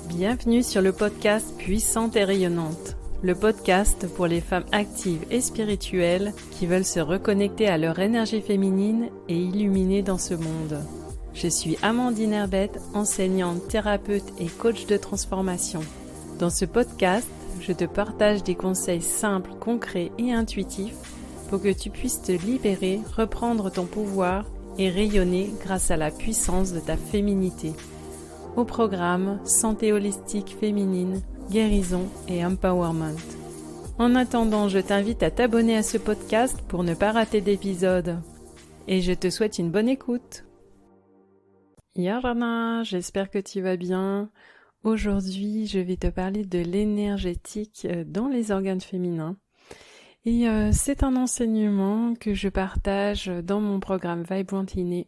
Bienvenue sur le podcast Puissante et rayonnante, le podcast pour les femmes actives et spirituelles qui veulent se reconnecter à leur énergie féminine et illuminer dans ce monde. Je suis Amandine Herbette, enseignante, thérapeute et coach de transformation. Dans ce podcast, je te partage des conseils simples, concrets et intuitifs pour que tu puisses te libérer, reprendre ton pouvoir et rayonner grâce à la puissance de ta féminité. Au programme Santé holistique féminine, guérison et empowerment. En attendant, je t'invite à t'abonner à ce podcast pour ne pas rater d'épisodes. Et je te souhaite une bonne écoute. Yarana, j'espère que tu vas bien. Aujourd'hui, je vais te parler de l'énergétique dans les organes féminins. Et c'est un enseignement que je partage dans mon programme Vibrant Inné.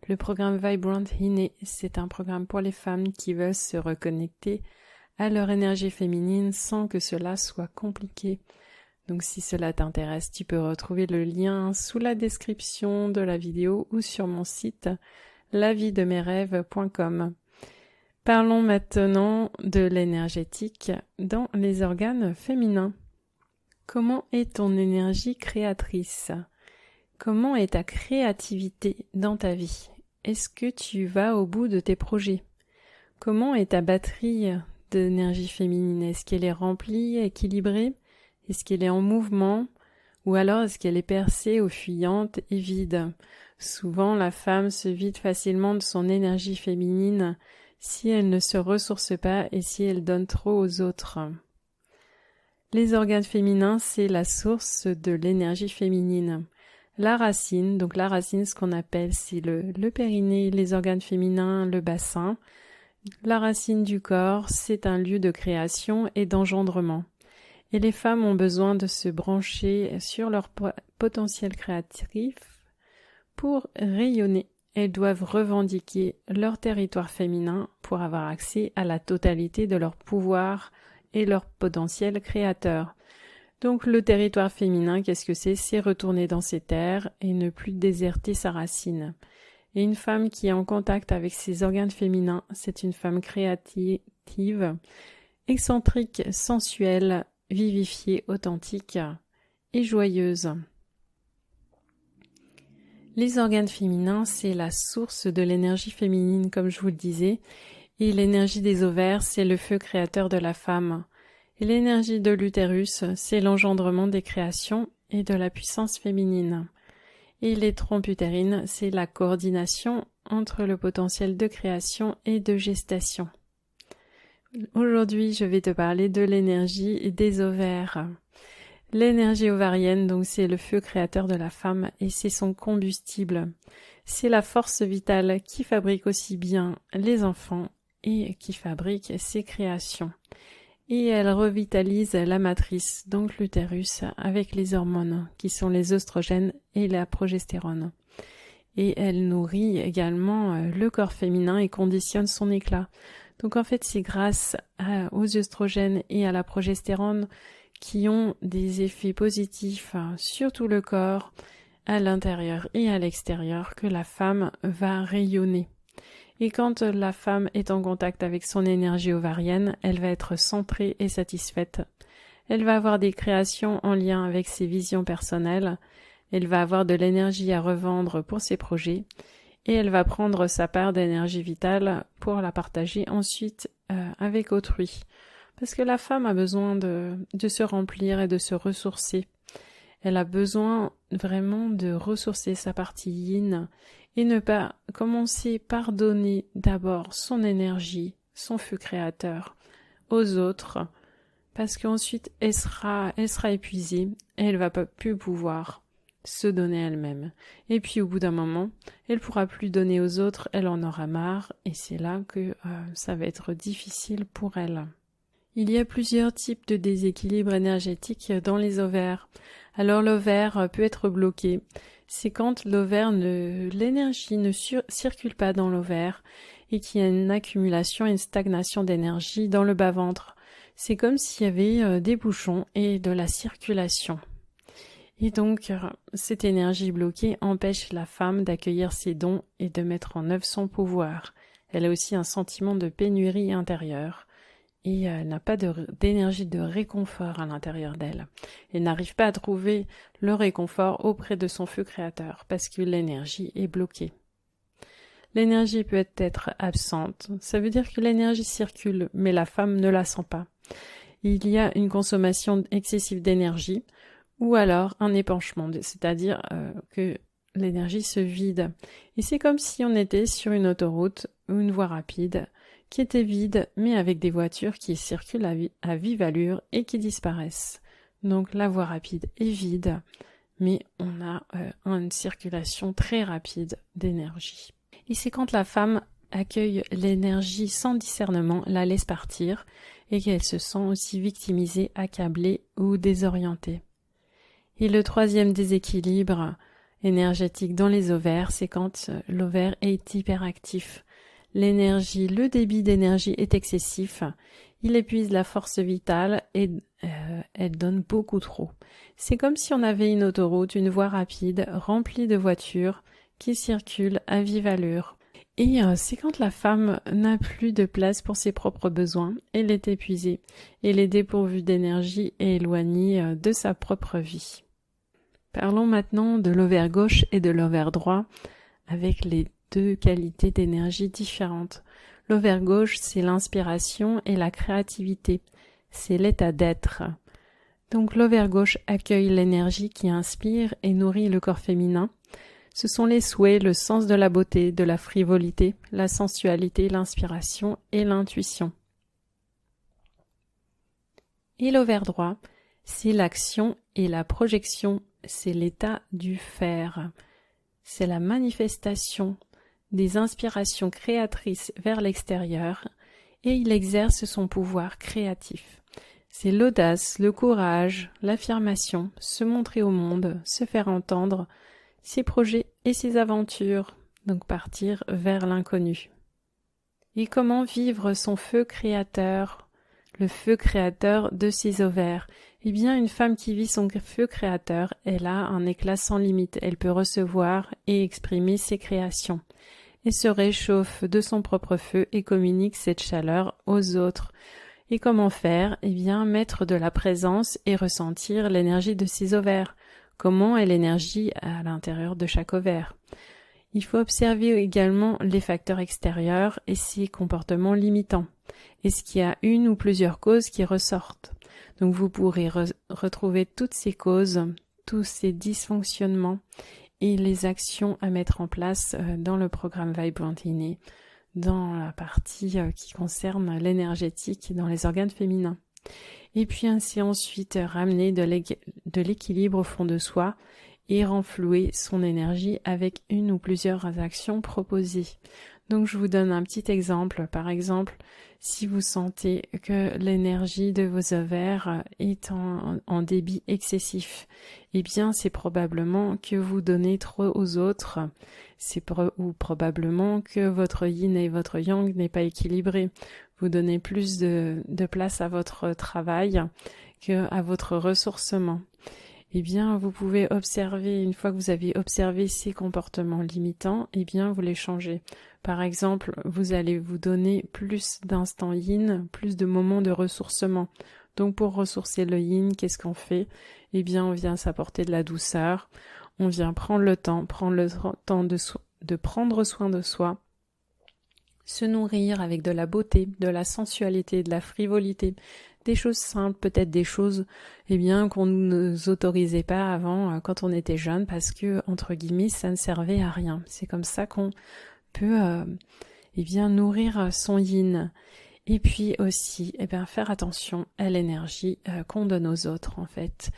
Le programme Vibrant Inné, c'est un programme pour les femmes qui veulent se reconnecter à leur énergie féminine sans que cela soit compliqué. Donc si cela t'intéresse, tu peux retrouver le lien sous la description de la vidéo ou sur mon site lavidemeslrêves.com. Parlons maintenant de l'énergétique dans les organes féminins. Comment est ton énergie créatrice ? Comment est ta créativité dans ta vie ? Est-ce que tu vas au bout de tes projets ? Comment est ta batterie d'énergie féminine ? Est-ce qu'elle est remplie, équilibrée ? Est-ce qu'elle est en mouvement ? Ou alors est-ce qu'elle est percée ou fuyante et vide ? Souvent, la femme se vide facilement de son énergie féminine si elle ne se ressource pas et si elle donne trop aux autres. Les organes féminins, c'est la source de l'énergie féminine. La racine, donc la racine, ce qu'on appelle, c'est le périnée, les organes féminins, le bassin. La racine du corps, c'est un lieu de création et d'engendrement. Et les femmes ont besoin de se brancher sur leur potentiel créatif pour rayonner. Elles doivent revendiquer leur territoire féminin pour avoir accès à la totalité de leur pouvoir et leur potentiel créateur. Donc le territoire féminin, qu'est-ce que c'est ? C'est retourner dans ses terres et ne plus déserter sa racine. Et une femme qui est en contact avec ses organes féminins, c'est une femme créative, excentrique, sensuelle, vivifiée, authentique et joyeuse. Les organes féminins, c'est la source de l'énergie féminine, comme je vous le disais, et l'énergie des ovaires, c'est le feu créateur de la femme. Et l'énergie de l'utérus, c'est l'engendrement des créations et de la puissance féminine. Et les trompes utérines, c'est la coordination entre le potentiel de création et de gestation. Aujourd'hui, je vais te parler de l'énergie des ovaires. L'énergie ovarienne, donc c'est le feu créateur de la femme et c'est son combustible. C'est la force vitale qui fabrique aussi bien les enfants et qui fabrique ses créations. Et elle revitalise la matrice, donc l'utérus, avec les hormones, qui sont les œstrogènes et la progestérone. Et elle nourrit également le corps féminin et conditionne son éclat. Donc en fait, c'est grâce aux œstrogènes et à la progestérone qui ont des effets positifs sur tout le corps, à l'intérieur et à l'extérieur, que la femme va rayonner. Et quand la femme est en contact avec son énergie ovarienne, elle va être centrée et satisfaite. Elle va avoir des créations en lien avec ses visions personnelles. Elle va avoir de l'énergie à revendre pour ses projets. Et elle va prendre sa part d'énergie vitale pour la partager ensuite avec autrui. Parce que la femme a besoin de se remplir et de se ressourcer. Elle a besoin vraiment de ressourcer sa partie yin et ne pas commencer par donner d'abord son énergie, son feu créateur aux autres, parce qu'ensuite elle sera épuisée et elle va pas plus pouvoir se donner elle-même. Et puis au bout d'un moment, elle pourra plus donner aux autres, elle en aura marre et c'est là que ça va être difficile pour elle. Il y a plusieurs types de déséquilibre énergétique dans les ovaires. Alors l'ovaire peut être bloqué. C'est quand l'énergie ne circule pas dans l'ovaire et qu'il y a une accumulation et une stagnation d'énergie dans le bas-ventre. C'est comme s'il y avait des bouchons et de la circulation. Et donc, cette énergie bloquée empêche la femme d'accueillir ses dons et de mettre en œuvre son pouvoir. Elle a aussi un sentiment de pénurie intérieure. et elle n'a pas d'énergie de réconfort à l'intérieur d'elle. Elle n'arrive pas à trouver le réconfort auprès de son feu créateur parce que l'énergie est bloquée. L'énergie peut être absente, ça veut dire que l'énergie circule, mais la femme ne la sent pas. Il y a une consommation excessive d'énergie ou alors un épanchement, c'est-à-dire que l'énergie se vide. Et c'est comme si on était sur une autoroute ou une voie rapide qui était vide, mais avec des voitures qui circulent à vive allure et qui disparaissent. Donc la voie rapide est vide, mais on a une circulation très rapide d'énergie. Et c'est quand la femme accueille l'énergie sans discernement, la laisse partir, et qu'elle se sent aussi victimisée, accablée ou désorientée. Et le troisième déséquilibre énergétique dans les ovaires, c'est quand l'ovaire est hyperactif. Le débit d'énergie est excessif, il épuise la force vitale et elle donne beaucoup trop. C'est comme si on avait une autoroute, une voie rapide, remplie de voitures qui circulent à vive allure. Et c'est quand la femme n'a plus de place pour ses propres besoins, elle est épuisée, elle est dépourvue d'énergie et éloignée de sa propre vie. Parlons maintenant de l'ovaire gauche et de l'ovaire droit, avec les deux qualités d'énergie différentes. L'ovaire gauche, c'est l'inspiration et la créativité, c'est l'état d'être. Donc l'ovaire gauche accueille l'énergie qui inspire et nourrit le corps féminin. Ce sont les souhaits, le sens de la beauté, de la frivolité, la sensualité, l'inspiration et l'intuition. Et l'ovaire droit, c'est l'action et la projection, c'est l'état du faire. C'est la manifestation des inspirations créatrices vers l'extérieur et il exerce son pouvoir créatif. C'est l'audace, le courage, l'affirmation, se montrer au monde, se faire entendre, ses projets et ses aventures, donc partir vers l'inconnu. Et comment vivre son feu créateur, le feu créateur de ses ovaires? Eh bien, une femme qui vit son feu créateur, elle a un éclat sans limite, elle peut recevoir et exprimer ses créations. Elle se réchauffe de son propre feu et communique cette chaleur aux autres. Et comment faire? Eh bien, mettre de la présence et ressentir l'énergie de ses ovaires. Comment est l'énergie à l'intérieur de chaque ovaire? Il faut observer également les facteurs extérieurs et ses comportements limitants. Est-ce qu'il y a une ou plusieurs causes qui ressortent? Donc vous pourrez retrouver toutes ces causes, tous ces dysfonctionnements et les actions à mettre en place dans le programme Vibrant Inné, dans la partie qui concerne l'énergétique dans les organes féminins. Et puis ainsi ensuite ramener de l'équilibre au fond de soi et renflouer son énergie avec une ou plusieurs actions proposées. Donc je vous donne un petit exemple. Par exemple, si vous sentez que l'énergie de vos ovaires est en débit excessif, eh bien c'est probablement que vous donnez trop aux autres, ou probablement que votre yin et votre yang n'est pas équilibré. Vous donnez plus de place à votre travail qu'à votre ressourcement. Eh bien, vous pouvez observer, une fois que vous avez observé ces comportements limitants, eh bien, vous les changez. Par exemple, vous allez vous donner plus d'instants yin, plus de moments de ressourcement. Donc, pour ressourcer le yin, qu'est-ce qu'on fait? Eh bien, on vient s'apporter de la douceur, on vient prendre le temps de prendre soin de soi, se nourrir avec de la beauté, de la sensualité, de la frivolité, des choses simples, peut-être des choses qu'on ne nous autorisait pas avant quand on était jeune parce que, entre guillemets, ça ne servait à rien. C'est comme ça qu'on peut nourrir son yin. Et puis aussi, faire attention à l'énergie qu'on donne aux autres en fait.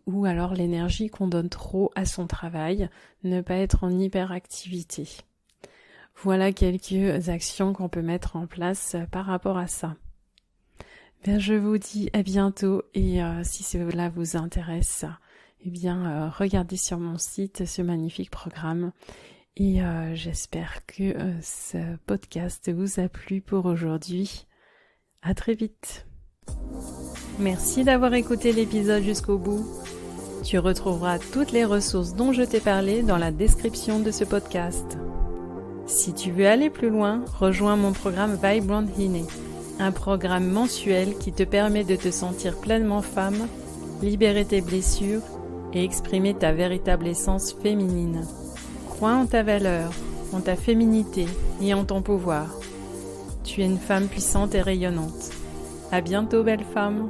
Ou alors l'énergie qu'on donne trop à son travail, ne pas être en hyperactivité. Voilà quelques actions qu'on peut mettre en place par rapport à ça. Je vous dis à bientôt et si cela vous intéresse, regardez sur mon site ce magnifique programme et j'espère que ce podcast vous a plu pour aujourd'hui. À très vite. Merci d'avoir écouté l'épisode jusqu'au bout. Tu retrouveras toutes les ressources dont je t'ai parlé dans la description de ce podcast. Si tu veux aller plus loin, rejoins mon programme Vibrant Inné, Un programme mensuel qui te permet de te sentir pleinement femme, libérer tes blessures et exprimer ta véritable essence féminine. Crois en ta valeur, en ta féminité et en ton pouvoir. Tu es une femme puissante et rayonnante. À bientôt, belle femme!